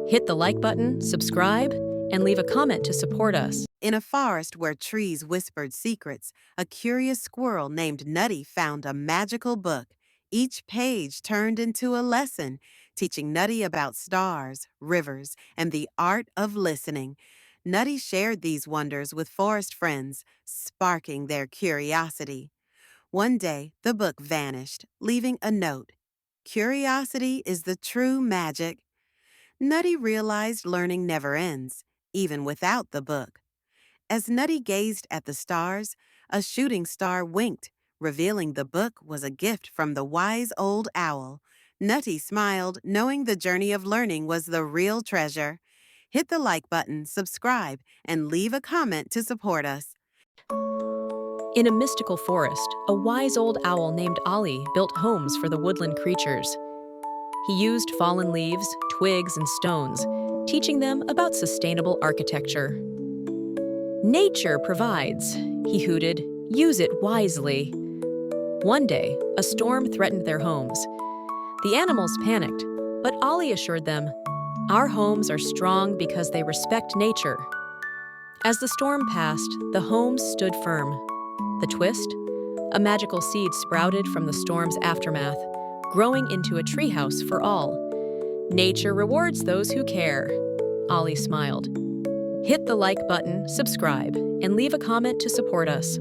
Hit the like button, subscribe, and leave a comment to support us. In a forest where trees whispered secrets, a curious squirrel named Nutty found a magical book. Each page turned into a lesson, teaching Nutty about stars, rivers, and the art of listening. Nutty shared these wonders with forest friends, sparking their curiosity. One day, the book vanished, leaving a note. "Curiosity is the true magic." Nutty realized learning never ends, even without the book. As Nutty gazed at the stars, a shooting star winked, revealing the book was a gift from the wise old owl. Nutty smiled, knowing the journey of learning was the real treasure. Hit the like button, subscribe, and leave a comment to support us. In a mystical forest, a wise old owl named Ollie built homes for the woodland creatures. He used fallen leaves, twigs, and stones, teaching them about sustainable architecture. "Nature provides," he hooted. "Use it wisely." One day, a storm threatened their homes. The animals panicked, but Ollie assured them, "Our homes are strong because they respect nature." As the storm passed, the homes stood firm. The twist? A magical seed sprouted from the storm's aftermath, growing into a treehouse for all. "Nature rewards those who care," Ollie smiled. Hit the like button, subscribe, and leave a comment to support us.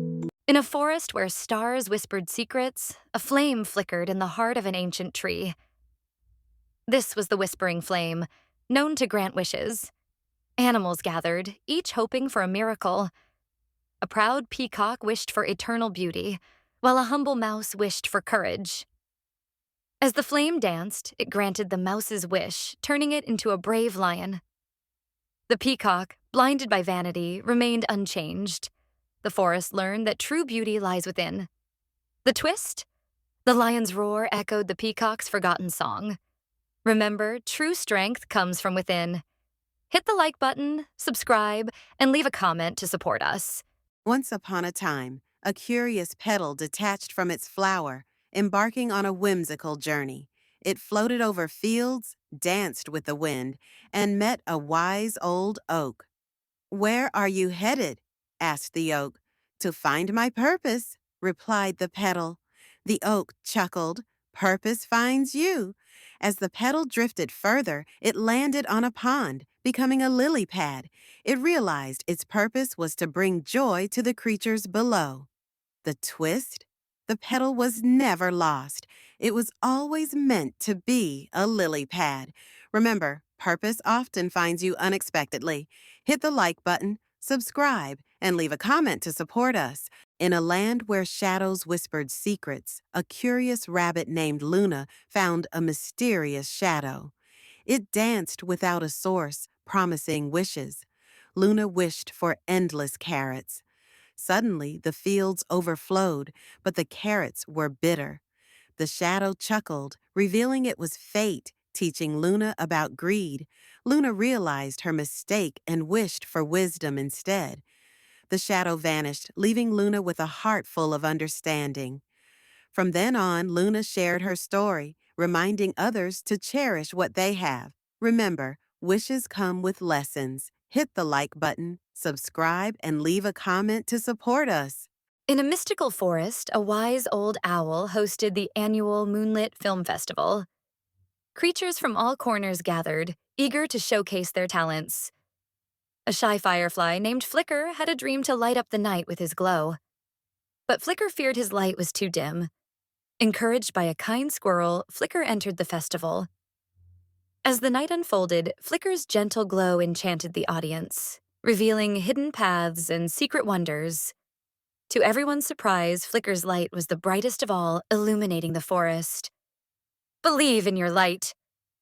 In a forest where stars whispered secrets, a flame flickered in the heart of an ancient tree. This was the Whispering Flame, known to grant wishes. Animals gathered, each hoping for a miracle. A proud peacock wished for eternal beauty, while a humble mouse wished for courage. As the flame danced, it granted the mouse's wish, turning it into a brave lion. The peacock, blinded by vanity, remained unchanged. The forest learned that true beauty lies within. The twist? The lion's roar echoed the peacock's forgotten song. Remember, true strength comes from within. Hit the like button, subscribe, and leave a comment to support us. Once upon a time, a curious petal detached from its flower, embarking on a whimsical journey. It floated over fields, danced with the wind, and met a wise old oak. "Where are you headed?" asked the oak. "To find my purpose," replied the petal. The oak chuckled. "Purpose finds you." As the petal drifted further, it landed on a pond, becoming a lily pad. It realized its purpose was to bring joy to the creatures below. The twist? The petal was never lost. It was always meant to be a lily pad. Remember, purpose often finds you unexpectedly. Hit the like button, subscribe, and leave a comment to support us. In a land where shadows whispered secrets, a curious rabbit named Luna found a mysterious shadow. It danced without a source, promising wishes. Luna wished for endless carrots. Suddenly, the fields overflowed, but the carrots were bitter. The shadow chuckled, revealing it was fate, teaching Luna about greed. Luna realized her mistake and wished for wisdom instead. The shadow vanished, leaving Luna with a heart full of understanding. From then on, Luna shared her story, reminding others to cherish what they have. Remember, wishes come with lessons. Hit the like button, subscribe, and leave a comment to support us. In a mystical forest, a wise old owl hosted the annual Moonlit Film Festival. Creatures from all corners gathered, eager to showcase their talents. A shy firefly named Flicker had a dream to light up the night with his glow. But Flicker feared his light was too dim. Encouraged by a kind squirrel, Flicker entered the festival. As the night unfolded, Flicker's gentle glow enchanted the audience, revealing hidden paths and secret wonders. To everyone's surprise, Flicker's light was the brightest of all, illuminating the forest. "Believe in your light,"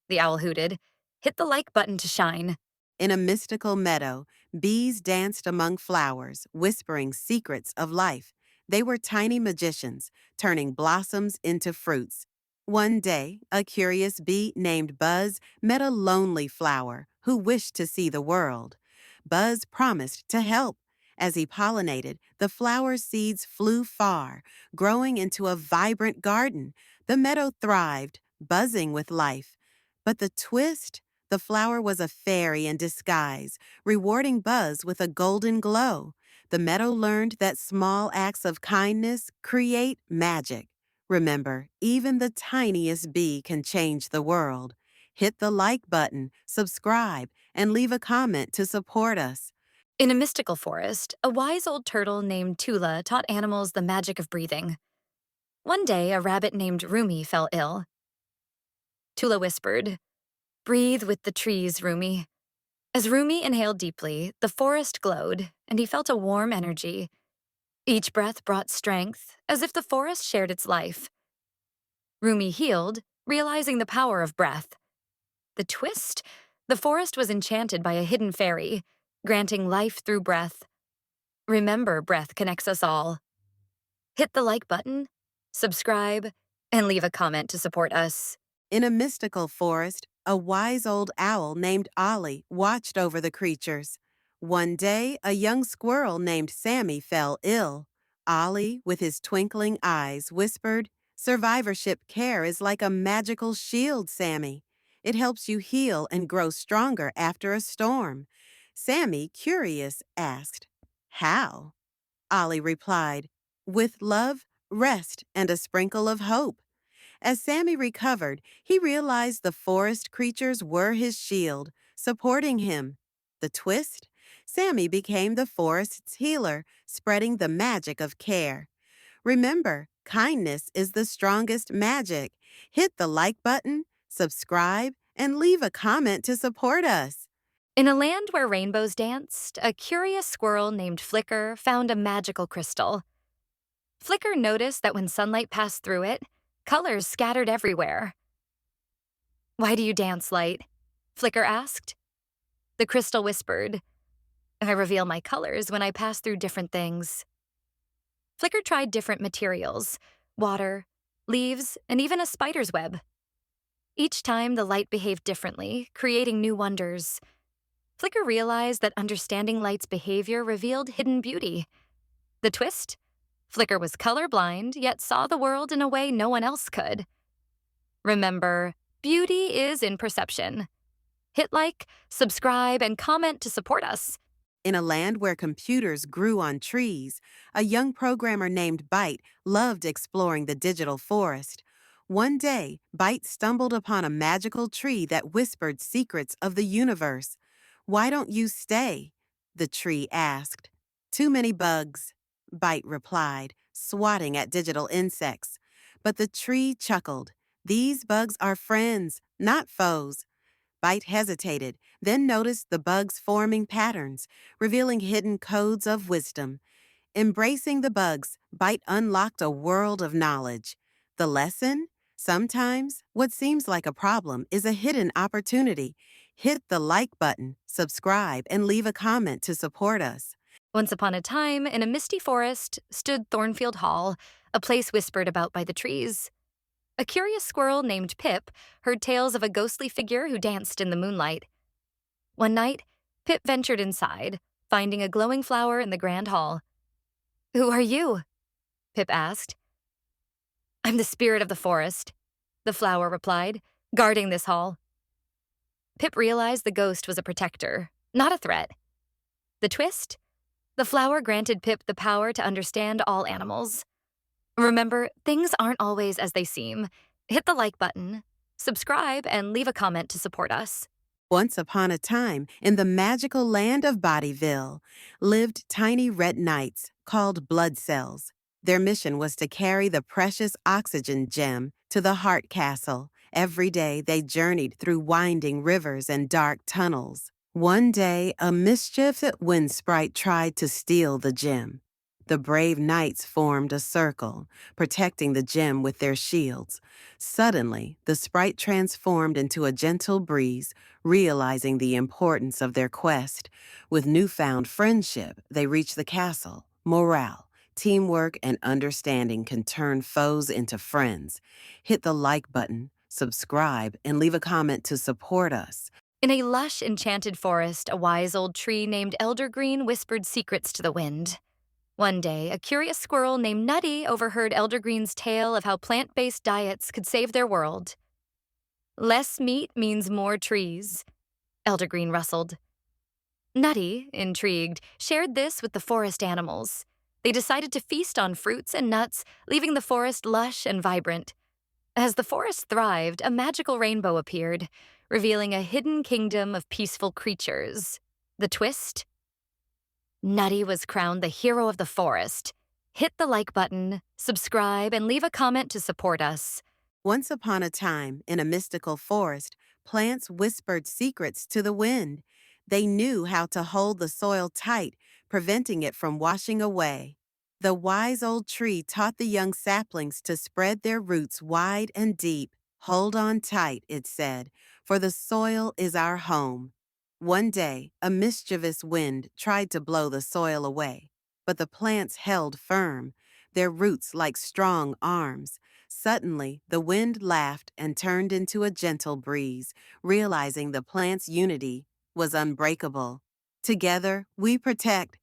the owl hooted. "Hit the like button to shine." In a mystical meadow, bees danced among flowers, whispering secrets of life. They were tiny magicians, turning blossoms into fruits. One day, a curious bee named Buzz met a lonely flower who wished to see the world. Buzz promised to help. As he pollinated, the flower's seeds flew far, growing into a vibrant garden. The meadow thrived, buzzing with life. But the twist? The flower was a fairy in disguise, rewarding Buzz with a golden glow. The meadow learned that small acts of kindness create magic. Remember, even the tiniest bee can change the world. Hit the like button, subscribe, and leave a comment to support us. In a mystical forest, a wise old turtle named Tula taught animals the magic of breathing. One day, a rabbit named Rumi fell ill. Tula whispered, "Breathe with the trees, Rumi." As Rumi inhaled deeply, the forest glowed, and he felt a warm energy. Each breath brought strength, as if the forest shared its life. Rumi healed, realizing the power of breath. The twist? The forest was enchanted by a hidden fairy, granting life through breath. Remember, breath connects us all. Hit the like button, subscribe, and leave a comment to support us. In a mystical forest, a wise old owl named Ollie watched over the creatures. One day, a young squirrel named Sammy fell ill. Ollie, with his twinkling eyes, whispered, "Survivorship care is like a magical shield, Sammy. It helps you heal and grow stronger after a storm." Sammy, curious, asked, "How?" Ollie replied, "With love, rest, and a sprinkle of hope." As Sammy recovered, he realized the forest creatures were his shield, supporting him. The twist? Sammy became the forest's healer, spreading the magic of care. Remember, kindness is the strongest magic. Hit the like button, subscribe, and leave a comment to support us. In a land where rainbows danced, a curious squirrel named Flicker found a magical crystal. Flicker noticed that when sunlight passed through it, colors scattered everywhere. "Why do you dance, Light?" Flicker asked. The crystal whispered, "I reveal my colors when I pass through different things." Flicker tried different materials: water, leaves, and even a spider's web. Each time the light behaved differently, creating new wonders. Flicker realized that understanding Light's behavior revealed hidden beauty. The twist? Flicker was colorblind, yet saw the world in a way no one else could. Remember, beauty is in perception. Hit like, subscribe, and comment to support us. In a land where computers grew on trees, a young programmer named Byte loved exploring the digital forest. One day, Byte stumbled upon a magical tree that whispered secrets of the universe. "Why don't you stay?" the tree asked. "Too many bugs," Byte replied, swatting at digital insects. But the tree chuckled. "These bugs are friends, not foes." Byte hesitated, then noticed the bugs forming patterns, revealing hidden codes of wisdom. Embracing the bugs, Byte unlocked a world of knowledge. The lesson? Sometimes, what seems like a problem is a hidden opportunity. Hit the like button, subscribe, and leave a comment to support us. Once upon a time, in a misty forest, stood Thornfield Hall, a place whispered about by the trees. A curious squirrel named Pip heard tales of a ghostly figure who danced in the moonlight. One night, Pip ventured inside, finding a glowing flower in the grand hall. "Who are you?" Pip asked. "I'm the spirit of the forest," the flower replied, "guarding this hall." Pip realized the ghost was a protector, not a threat. The twist? The flower granted Pip the power to understand all animals. Remember, things aren't always as they seem. Hit the like button, subscribe, and leave a comment to support us. Once upon a time, in the magical land of Bodyville, lived tiny red knights called blood cells. Their mission was to carry the precious oxygen gem to the Heart Castle. Every day they journeyed through winding rivers and dark tunnels. One day, a mischievous wind sprite tried to steal the gem. The brave knights formed a circle, protecting the gem with their shields. Suddenly, the sprite transformed into a gentle breeze, realizing the importance of their quest. With newfound friendship, they reached the castle. Morale, teamwork, and understanding can turn foes into friends. Hit the like button, subscribe, and leave a comment to support us. In a lush, enchanted forest, a wise old tree named Eldergreen whispered secrets to the wind. One day, a curious squirrel named Nutty overheard Eldergreen's tale of how plant-based diets could save their world. "Less meat means more trees," Eldergreen rustled. Nutty, intrigued, shared this with the forest animals. They decided to feast on fruits and nuts, leaving the forest lush and vibrant. As the forest thrived, a magical rainbow appeared, revealing a hidden kingdom of peaceful creatures. The twist? Nutty was crowned the hero of the forest. Hit the like button, subscribe, and leave a comment to support us. Once upon a time, in a mystical forest, plants whispered secrets to the wind. They knew how to hold the soil tight, preventing it from washing away. The wise old tree taught the young saplings to spread their roots wide and deep. "Hold on tight," it said, "for the soil is our home." One day, a mischievous wind tried to blow the soil away, but the plants held firm, their roots like strong arms. Suddenly, the wind laughed and turned into a gentle breeze, realizing the plants' unity was unbreakable. "Together, we protect,"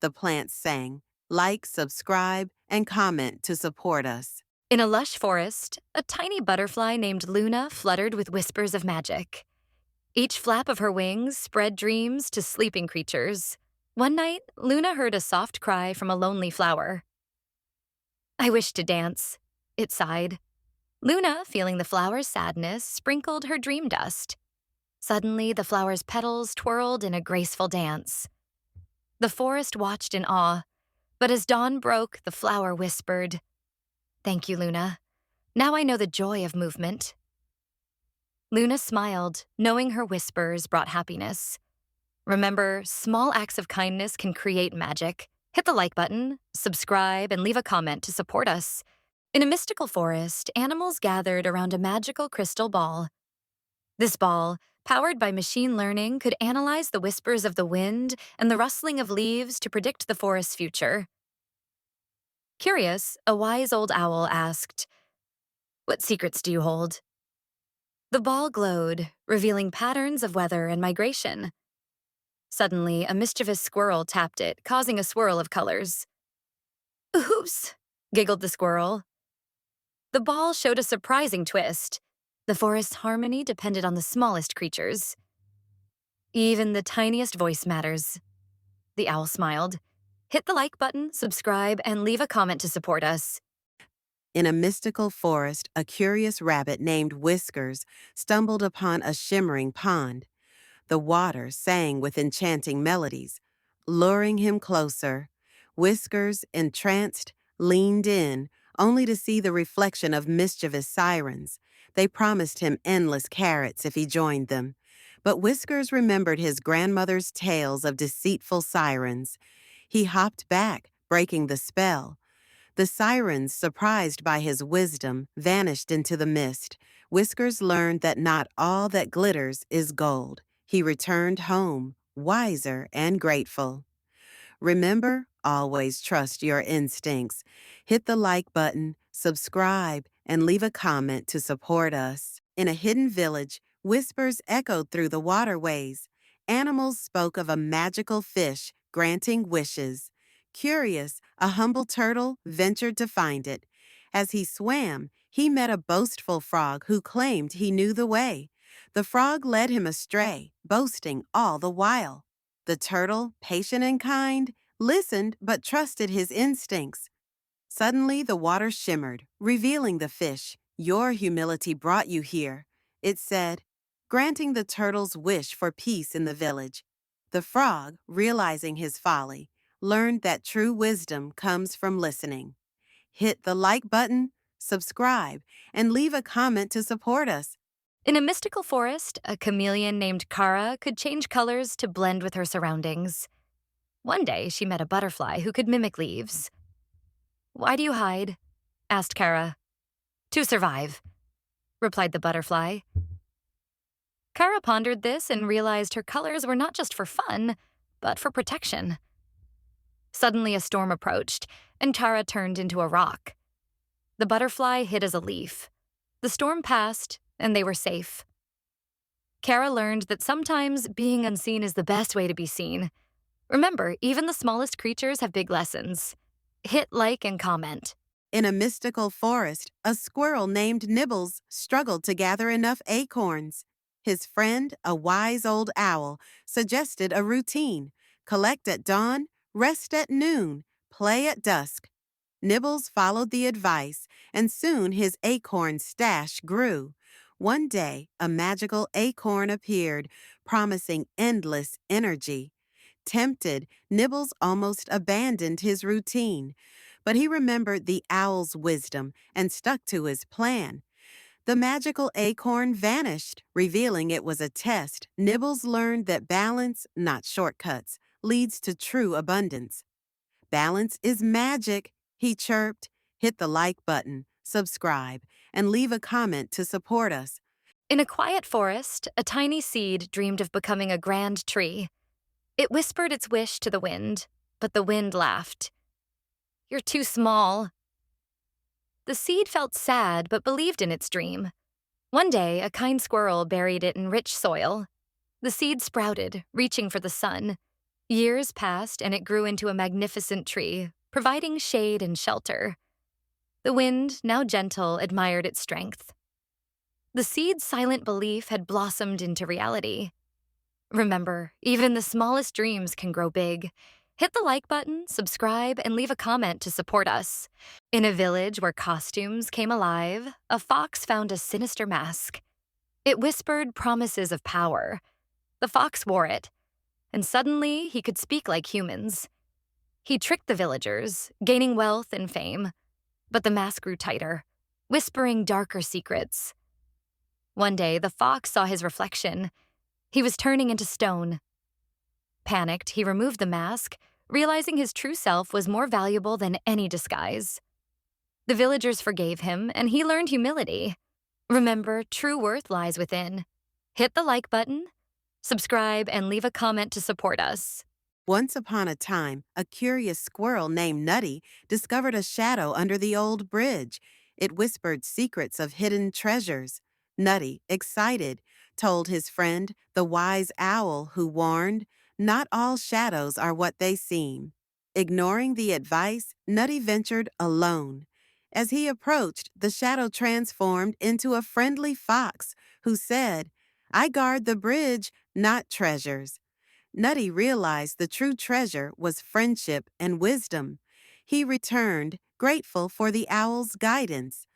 the plants sang. Like, subscribe, and comment to support us. In a lush forest, a tiny butterfly named Luna fluttered with whispers of magic. Each flap of her wings spread dreams to sleeping creatures. One night, Luna heard a soft cry from a lonely flower. "I wish to dance," it sighed. Luna, feeling the flower's sadness, sprinkled her dream dust. Suddenly, the flower's petals twirled in a graceful dance. The forest watched in awe, but as dawn broke, the flower whispered, "Thank you, Luna. Now I know the joy of movement." Luna smiled, knowing her whispers brought happiness. Remember, small acts of kindness can create magic. Hit the like button, subscribe, and leave a comment to support us. In a mystical forest, animals gathered around a magical crystal ball. This ball, powered by machine learning, could analyze the whispers of the wind and the rustling of leaves to predict the forest's future. Curious, a wise old owl asked, "What secrets do you hold?" The ball glowed, revealing patterns of weather and migration. Suddenly, a mischievous squirrel tapped it, causing a swirl of colors. "Oops," giggled the squirrel. The ball showed a surprising twist. The forest's harmony depended on the smallest creatures. Even the tiniest voice matters. The owl smiled. Hit the like button, subscribe, and leave a comment to support us. In a mystical forest, a curious rabbit named Whiskers stumbled upon a shimmering pond. The water sang with enchanting melodies, luring him closer. Whiskers, entranced, leaned in, only to see the reflection of mischievous sirens. They promised him endless carrots if he joined them. But Whiskers remembered his grandmother's tales of deceitful sirens. He hopped back, breaking the spell. The sirens, surprised by his wisdom, vanished into the mist. Whiskers learned that not all that glitters is gold. He returned home, wiser and grateful. Remember, always trust your instincts. Hit the like button, subscribe, and leave a comment to support us. In a hidden village, whispers echoed through the waterways. Animals spoke of a magical fish granting wishes. Curious, a humble turtle ventured to find it. As he swam, he met a boastful frog who claimed he knew the way. The frog led him astray, boasting all the while. The turtle, patient and kind, listened but trusted his instincts. Suddenly the water shimmered, revealing the fish. "Your humility brought you here," it said, granting the turtle's wish for peace in the village. The frog, realizing his folly, learned that true wisdom comes from listening. Hit the like button, subscribe, and leave a comment to support us. In a mystical forest, a chameleon named Kara could change colors to blend with her surroundings. One day, she met a butterfly who could mimic leaves. "Why do you hide?" asked Kara. "To survive," replied the butterfly. Kara pondered this and realized her colors were not just for fun, but for protection. Suddenly, a storm approached, and Kara turned into a rock. The butterfly hid as a leaf. The storm passed, and they were safe. Kara learned that sometimes being unseen is the best way to be seen. Remember, even the smallest creatures have big lessons. Hit like and comment. In a mystical forest, a squirrel named Nibbles struggled to gather enough acorns. His friend, a wise old owl, suggested a routine: collect at dawn, rest at noon, play at dusk. Nibbles followed the advice, and soon his acorn stash grew. One day, a magical acorn appeared, promising endless energy. Tempted, Nibbles almost abandoned his routine, but he remembered the owl's wisdom and stuck to his plan. The magical acorn vanished, revealing it was a test. Nibbles learned that balance, not shortcuts, leads to true abundance. "Balance is magic," he chirped. Hit the like button, subscribe, and leave a comment to support us. In a quiet forest, a tiny seed dreamed of becoming a grand tree. It whispered its wish to the wind, but the wind laughed. "You're too small." The seed felt sad but believed in its dream. One day, a kind squirrel buried it in rich soil. The seed sprouted, reaching for the sun. Years passed, and it grew into a magnificent tree, providing shade and shelter. The wind, now gentle, admired its strength. The seed's silent belief had blossomed into reality. Remember, even the smallest dreams can grow big. Hit the like button, subscribe, and leave a comment to support us. In a village where costumes came alive, a fox found a sinister mask. It whispered promises of power. The fox wore it, and suddenly he could speak like humans. He tricked the villagers, gaining wealth and fame. But the mask grew tighter, whispering darker secrets. One day, the fox saw his reflection. He was turning into stone. Panicked, he removed the mask, realizing his true self was more valuable than any disguise. The villagers forgave him, and he learned humility. Remember, true worth lies within. Hit the like button, subscribe, and leave a comment to support us. Once upon a time, a curious squirrel named Nutty discovered a shadow under the old bridge. It whispered secrets of hidden treasures. Nutty, excited, told his friend, the wise owl, who warned, "Not all shadows are what they seem." Ignoring the advice, Nutty ventured alone. As he approached, the shadow transformed into a friendly fox who said, "I guard the bridge, not treasures." Nutty realized the true treasure was friendship and wisdom. He returned, grateful for the owl's guidance.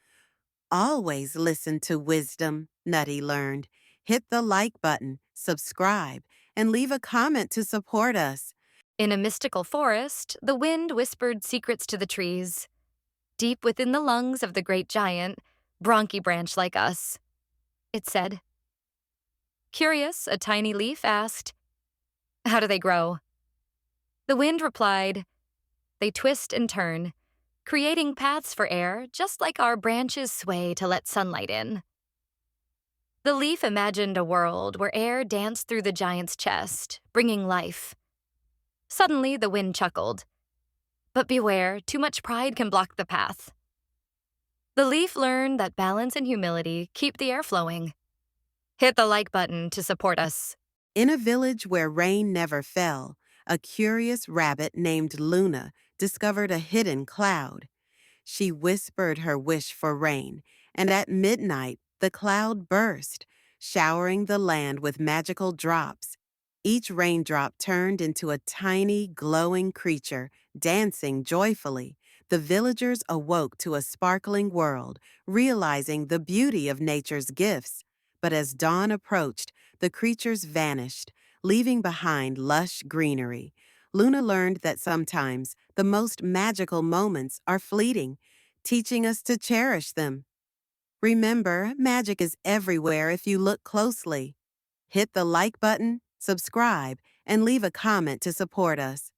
Always listen to wisdom, Nutty learned. Hit the like button, subscribe, and leave a comment to support us. In a mystical forest, the wind whispered secrets to the trees. Deep within the lungs of the great giant, bronchi branch like us, it said. Curious, a tiny leaf asked, "How do they grow?" The wind replied, "They twist and turn, creating paths for air, just like our branches sway to let sunlight in." The leaf imagined a world where air danced through the giant's chest, bringing life. Suddenly, the wind chuckled. But beware, too much pride can block the path. The leaf learned that balance and humility keep the air flowing. Hit the like button to support us. In a village where rain never fell, a curious rabbit named Luna discovered a hidden cloud. She whispered her wish for rain, and at midnight the cloud burst, showering the land with magical drops. Each raindrop turned into a tiny, glowing creature, dancing joyfully. The villagers awoke to a sparkling world, realizing the beauty of nature's gifts. But as dawn approached, the creatures vanished, leaving behind lush greenery. Luna learned that sometimes the most magical moments are fleeting, teaching us to cherish them. Remember, magic is everywhere if you look closely. Hit the like button, subscribe, and leave a comment to support us.